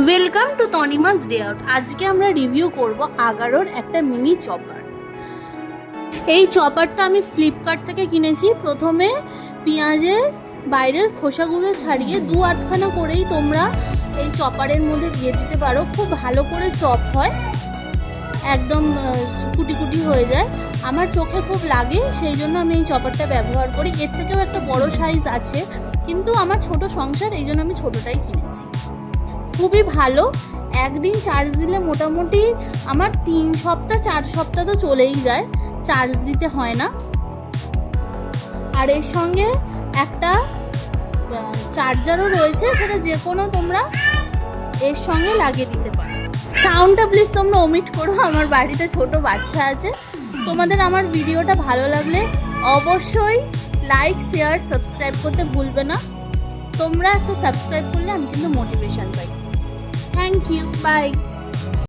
Welcome to Tanima's day out. আজকে আমরা review করব আগারোর একটা মিনি চপার। এই চপারটা আমি ফ্লিপকার্ট থেকে কিনেছি। প্রথমে পেঁয়াজের বাইরের খোসাগুলো ছাড়িয়ে দু আধখানা করেই তোমরা এই চপারের মধ্যে দিয়ে দিতে পারো। খুব ভালো করে চপ হয়, একদম কুটি কুটি হয়ে যায়। আমার চোখে খুব লাগে, সেই জন্য আমি এই চপারটা ব্যবহার করি। এর থেকেও একটা বড় সাইজ আছে, কিন্তু আমার ছোট সংসার, এই জন্য আমি ছোটটাই কিনেছি। খুবই ভালো। একদিন চার্জ দিলে মোটামুটি আমার 3 সপ্তাহ 4 সপ্তাহ তো চলেই যায়, চার্জ দিতে হয় না। আর এর সঙ্গে একটা চার্জারও রয়েছে, সেটা যে কোনো তোমরা এর সঙ্গে লাগিয়ে দিতে পারো। সাউন্ডটা প্লিজ তোমরা ওমিট করো, আমার বাড়িতে ছোট বাচ্চা আছে। তোমাদের আমার ভিডিওটা ভালো লাগলে অবশ্যই লাইক, শেয়ার, সাবস্ক্রাইব করতে ভুলবে না। তোমরা একটা সাবস্ক্রাইব করলে আমি কিন্তু motivation pi. Thank you. Bye.